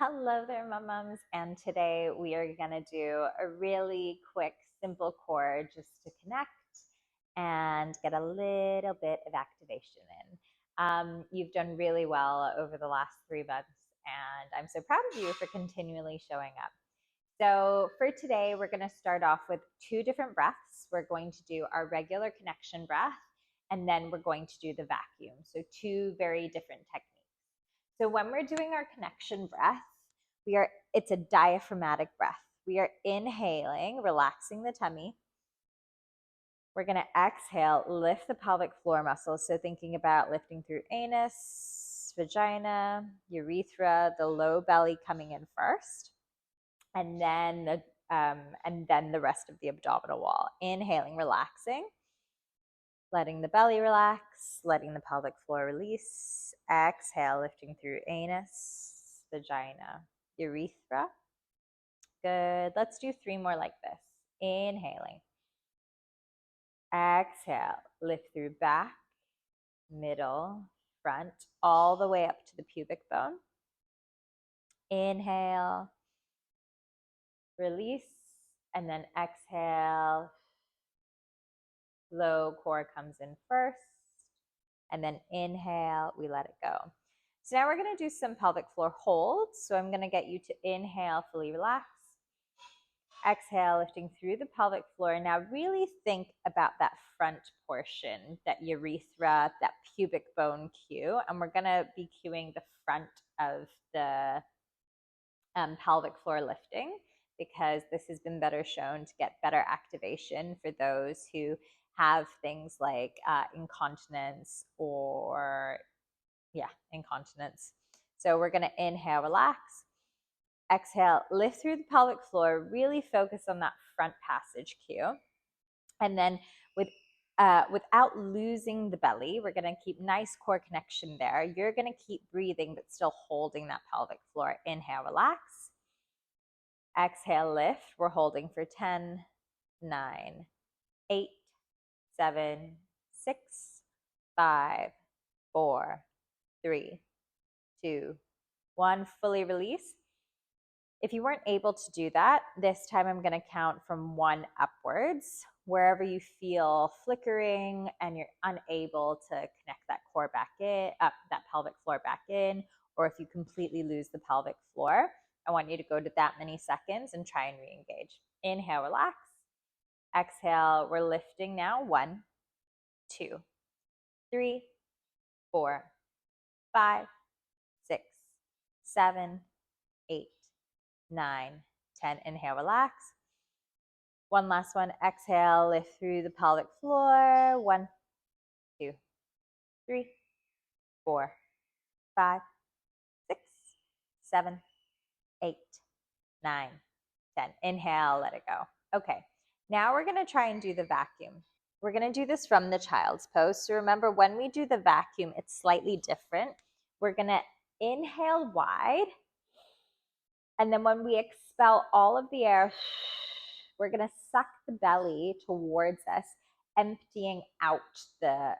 Hello there, mums. And today we are going to do a really quick, simple core just to connect and get a little bit of activation in. You've done really well over the last 3 months, and I'm so proud of you for continually showing up. So, for today, we're going to start off with 2 different breaths. We're going to do our regular connection breath, and then we're going to do the vacuum. So, 2 very different techniques. So when we're doing our connection breath, it's a diaphragmatic breath. We are inhaling, relaxing the tummy. We're going to exhale, lift the pelvic floor muscles. So thinking about lifting through anus, vagina, urethra, the low belly coming in first, and then the rest of the abdominal wall. Inhaling, relaxing, letting the belly relax, letting the pelvic floor release. Exhale, lifting through anus, vagina, urethra. Good. Let's do 3 more like this. Inhaling. Exhale, lift through back, middle, front, all the way up to the pubic bone. Inhale, release, and then exhale. Low core comes in first, and then inhale, we let it go. So now we're going to do some pelvic floor holds. So I'm going to get you to inhale, fully relax. Exhale, lifting through the pelvic floor. Now really think about that front portion, that urethra, that pubic bone cue. And we're going to be cueing the front of the pelvic floor lifting, because this has been better shown to get better activation for those who have things like incontinence or incontinence. So we're going to inhale, relax. Exhale, lift through the pelvic floor, really focus on that front passage cue. And then without losing the belly, we're going to keep nice core connection there. You're going to keep breathing, but still holding that pelvic floor. Inhale, relax. Exhale, lift. We're holding for 10, 9, 8, 7, 6, 5, 4, 3, 2, 1. Fully release. If you weren't able to do that, this time I'm going to count from 1 upwards. Wherever you feel flickering and you're unable to connect that core back in, that pelvic floor back in, or if you completely lose the pelvic floor, I want you to go to that many seconds and try and re-engage. Inhale, relax. Exhale, we're lifting now. 1, 2, 3, 4, 5, 6, 7, 8, 9, 10. Inhale, relax. 1 last one. Exhale, lift through the pelvic floor. 1, 2, 3, 4, 5, 6, 7, 8, 9, 10. Inhale, let it go. Okay, now we're going to try and do the vacuum. We're going to do this from the child's pose. So remember, when we do the vacuum, it's slightly different. We're going to inhale wide. And then when we expel all of the air, we're going to suck the belly towards us, emptying out the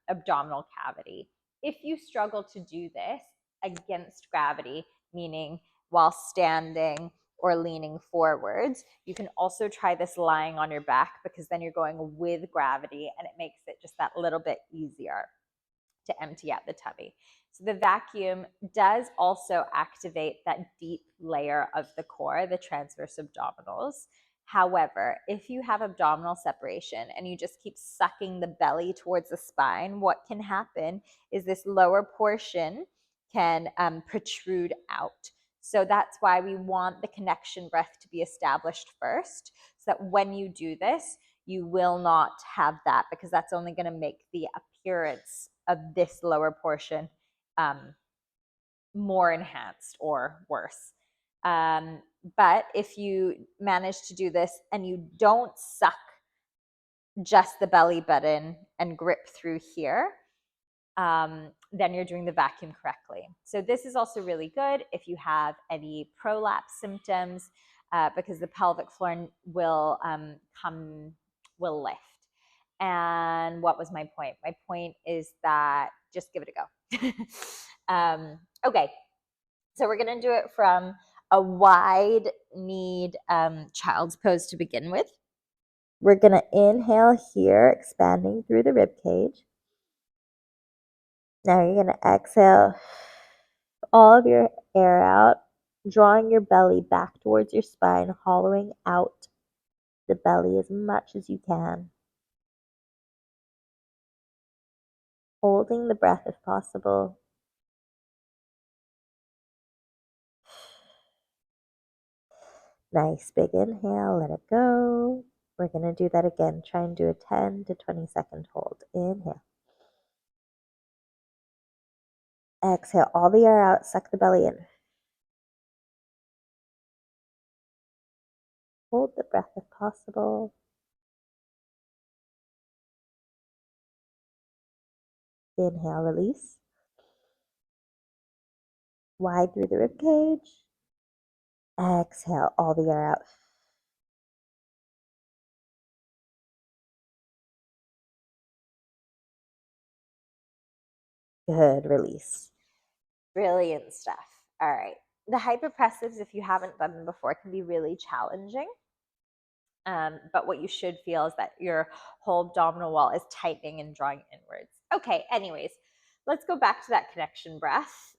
abdominal cavity. If you struggle to do this against gravity, meaning while standing or leaning forwards, you can also try this lying on your back, because then you're going with gravity and it makes it just that little bit easier to empty out the tummy. So the vacuum does also activate that deep layer of the core, the transverse abdominals. However, if you have abdominal separation and you just keep sucking the belly towards the spine, what can happen is this lower portion can protrude out. So that's why we want the connection breath to be established first, so that when you do this, you will not have that, because that's only going to make the appearance of this lower portion more enhanced or worse. But if you manage to do this and you don't suck just the belly button and grip through here, then you're doing the vacuum correctly. So this is also really good if you have any prolapse symptoms, because the pelvic floor will lift. And what was my point? My point is that just give it a go. Okay, So we're going to do it from a wide kneed child's pose to begin with. We're going to inhale here, expanding through the rib cage. Now you're going to exhale all of your air out, drawing your belly back towards your spine, hollowing out the belly as much as you can. Holding the breath if possible. Nice big inhale, let it go. We're going to do that again. Try and do a 10 to 20 second hold. Inhale. Exhale all the air out, suck the belly in. Hold the breath if possible. Inhale, release. Wide through the rib cage. Exhale all the air out. Good, release. Brilliant stuff. All right. The hyperpressives, if you haven't done them before, can be really challenging. But what you should feel is that your whole abdominal wall is tightening and drawing inwards. Okay, anyways, let's go back to that connection breath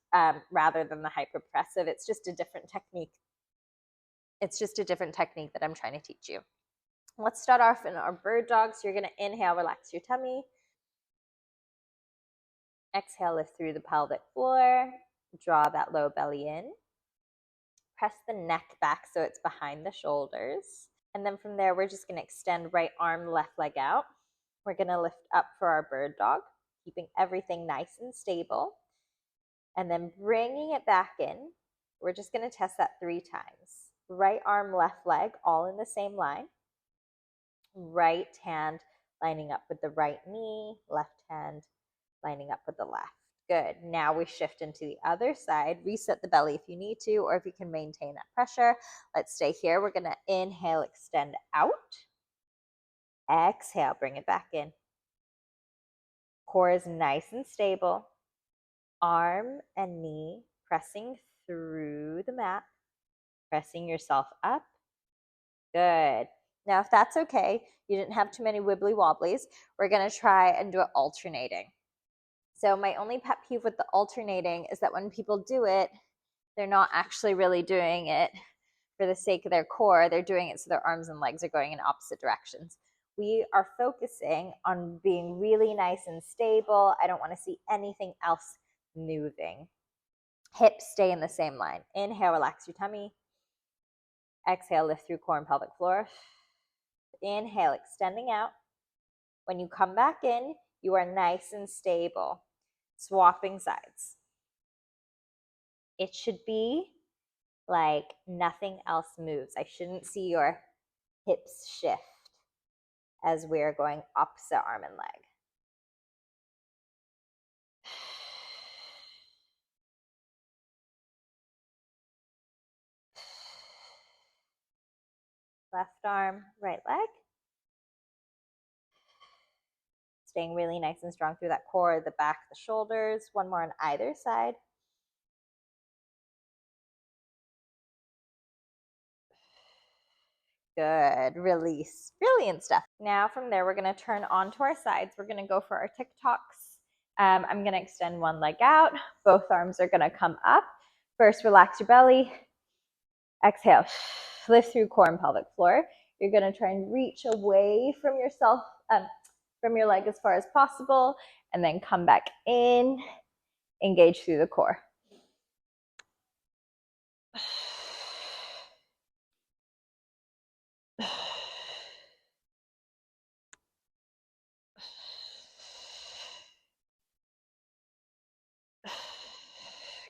rather than the hyperpressive. It's just a different technique. It's just a different technique that I'm trying to teach you. Let's start off in our bird dog. So you're going to inhale, relax your tummy. Exhale, lift through the pelvic floor. Draw that low belly in. Press the neck back so it's behind the shoulders. And then from there, we're just going to extend right arm, left leg out. We're going to lift up for our bird dog, keeping everything nice and stable. And then bringing it back in. We're just going to test that 3 times. Right arm, left leg, all in the same line. Right hand lining up with the right knee, left hand lining up with the left. Good. Now we shift into the other side. Reset the belly if you need to, or if you can maintain that pressure. Let's stay here. We're going to inhale, extend out. Exhale, bring it back in. Core is nice and stable. Arm and knee pressing through the mat. Pressing yourself up. Good. Now, if that's okay, you didn't have too many wibbly wobblies, we're going to try and do it alternating. So my only pet peeve with the alternating is that when people do it, they're not actually really doing it for the sake of their core. They're doing it so their arms and legs are going in opposite directions. We are focusing on being really nice and stable. I don't want to see anything else moving. Hips stay in the same line. Inhale, relax your tummy. Exhale, lift through core and pelvic floor. Inhale, extending out. When you come back in, you are nice and stable. Swapping sides. It should be like nothing else moves. I shouldn't see your hips shift as we're going opposite arm and leg. Left arm, right leg. Staying really nice and strong through that core, the back, the shoulders. One more on either side. Good. Release. Brilliant stuff. Now from there, we're going to turn onto our sides. We're going to go for our TikToks. I'm going to extend one leg out. Both arms are going to come up. First, relax your belly. Exhale. Lift through core and pelvic floor. You're going to try and reach away from yourself, from your leg as far as possible, and then come back in. Engage through the core.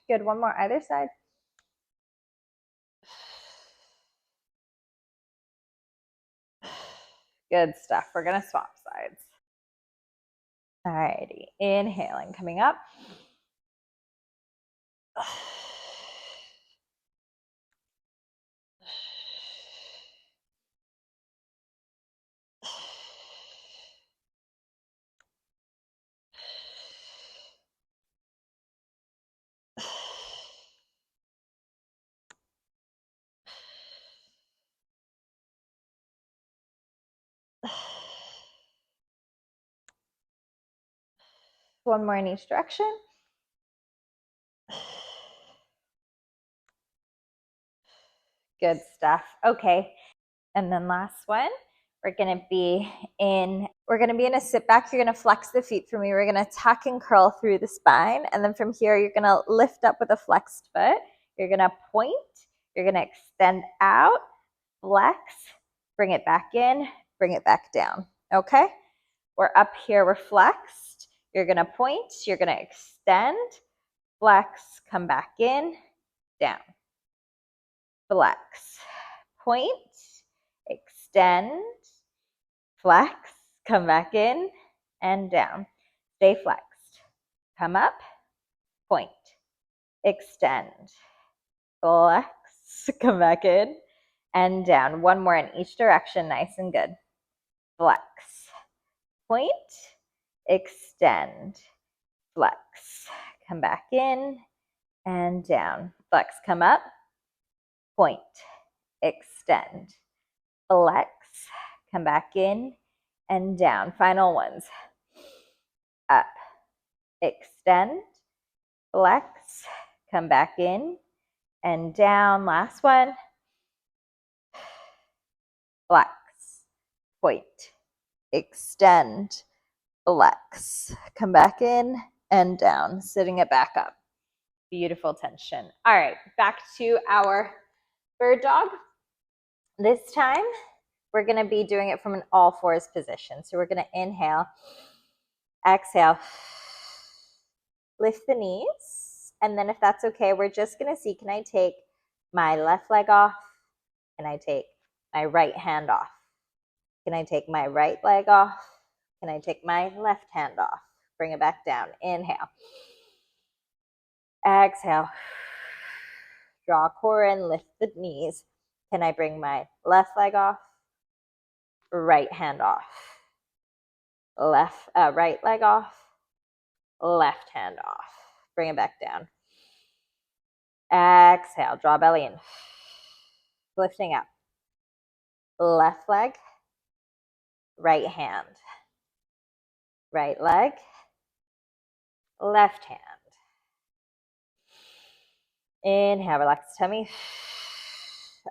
Good. One more either side. Good stuff. We're going to swap sides. Alrighty. Inhaling, coming up. One more in each direction. Good stuff. Okay. And then last one, we're going to be in a sit back. You're going to flex the feet for me. We're going to tuck and curl through the spine. And then from here, you're going to lift up with a flexed foot. You're going to point. You're going to extend out, flex, bring it back in, bring it back down. Okay? We're up here, we're flexed. You're going to point. You're going to extend, flex, come back in, down. Flex, point, extend, flex, come back in and down. Stay flexed. Come up, point, extend, flex, come back in and down. One more in each direction, nice and good. Flex, point, extend, flex, come back in and down. Flex, come up, point, extend, flex, come back in and down. Final ones. Up, extend, flex, come back in and down. Last one. Flex, point, extend, flex, come back in and down. Sitting it back up. Beautiful tension. All right, back to our bird dog. This time, we're going to be doing it from an all fours position. So we're going to inhale, exhale, lift the knees. And then if that's okay, we're just going to see, can I take my left leg off? Can I take my right hand off? Can I take my right leg off? Can I take my left hand off? Bring it back down. Inhale. Exhale. Draw core in, lift the knees. Can I bring my left leg off? Right hand off. Right leg off. Left hand off. Bring it back down. Exhale. Draw belly in. Lifting up. Left leg. Right hand. Right leg. Left hand. Inhale, relax the tummy.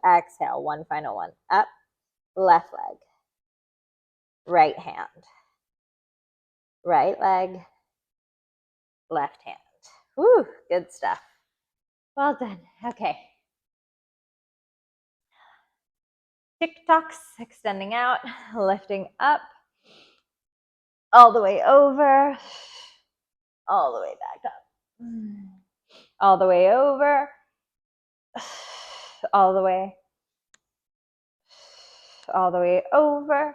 Exhale, one final one. Up, left leg. Right hand. Right leg. Left hand. Woo, good stuff. Well done. Okay. TikToks, extending out, lifting up, all the way over, all the way back up, all the way over, all the way over,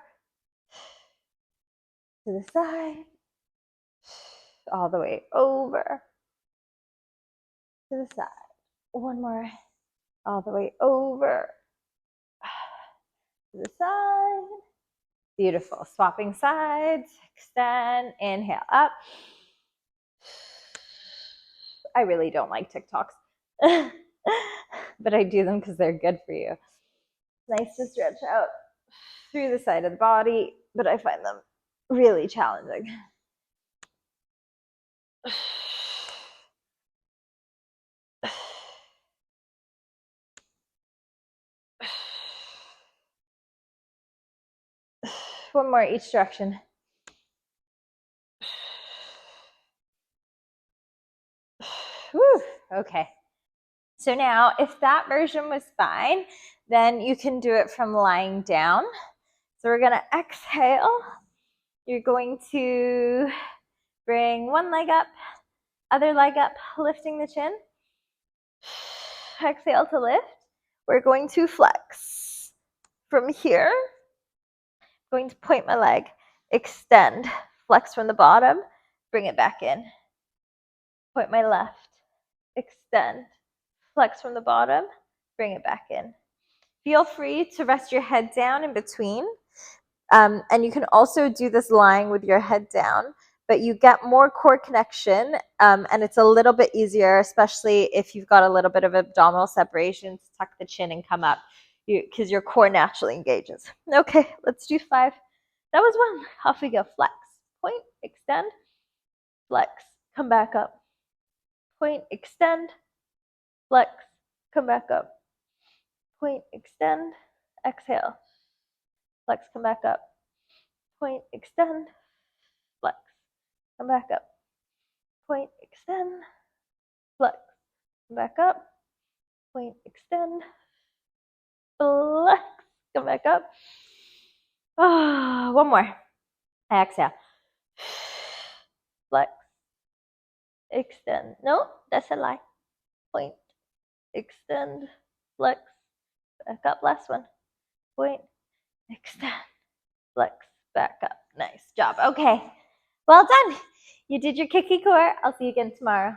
to the side, all the way over, to the side. One more, all the way over, to the side. Beautiful. Swapping sides, extend, inhale up. I really don't like TikToks, but I do them because they're good for you. Nice to stretch out through the side of the body, but I find them really challenging. One more each direction. Whew. Okay. So now, if that version was fine, then you can do it from lying down. So we're going to exhale. You're going to bring one leg up, other leg up, lifting the chin. Exhale to lift. We're going to flex. From here, I'm going to point my leg, extend, flex from the bottom, bring it back in. Point my left, extend, flex from the bottom, bring it back in. Feel free to rest your head down in between. And you can also do this lying with your head down, but you get more core connection, and it's a little bit easier, especially if you've got a little bit of abdominal separation, to tuck the chin and come up, because your core naturally engages. Okay, let's do 5. That was 1. Off we go. Flex, point, extend, flex, come back up. Point, extend, flex, come back up. Point, extend, exhale. Flex, come back up. Point, extend, flex, come back up. Point, extend, flex, come back up. Point, extend, flex, come back up. One more. Exhale. Flex, extend. No, that's a lie. Point, extend, flex, back up. Last one. Point, extend, flex, back up. Nice job. Okay, well done. You did your Quickie core. I'll see you again tomorrow.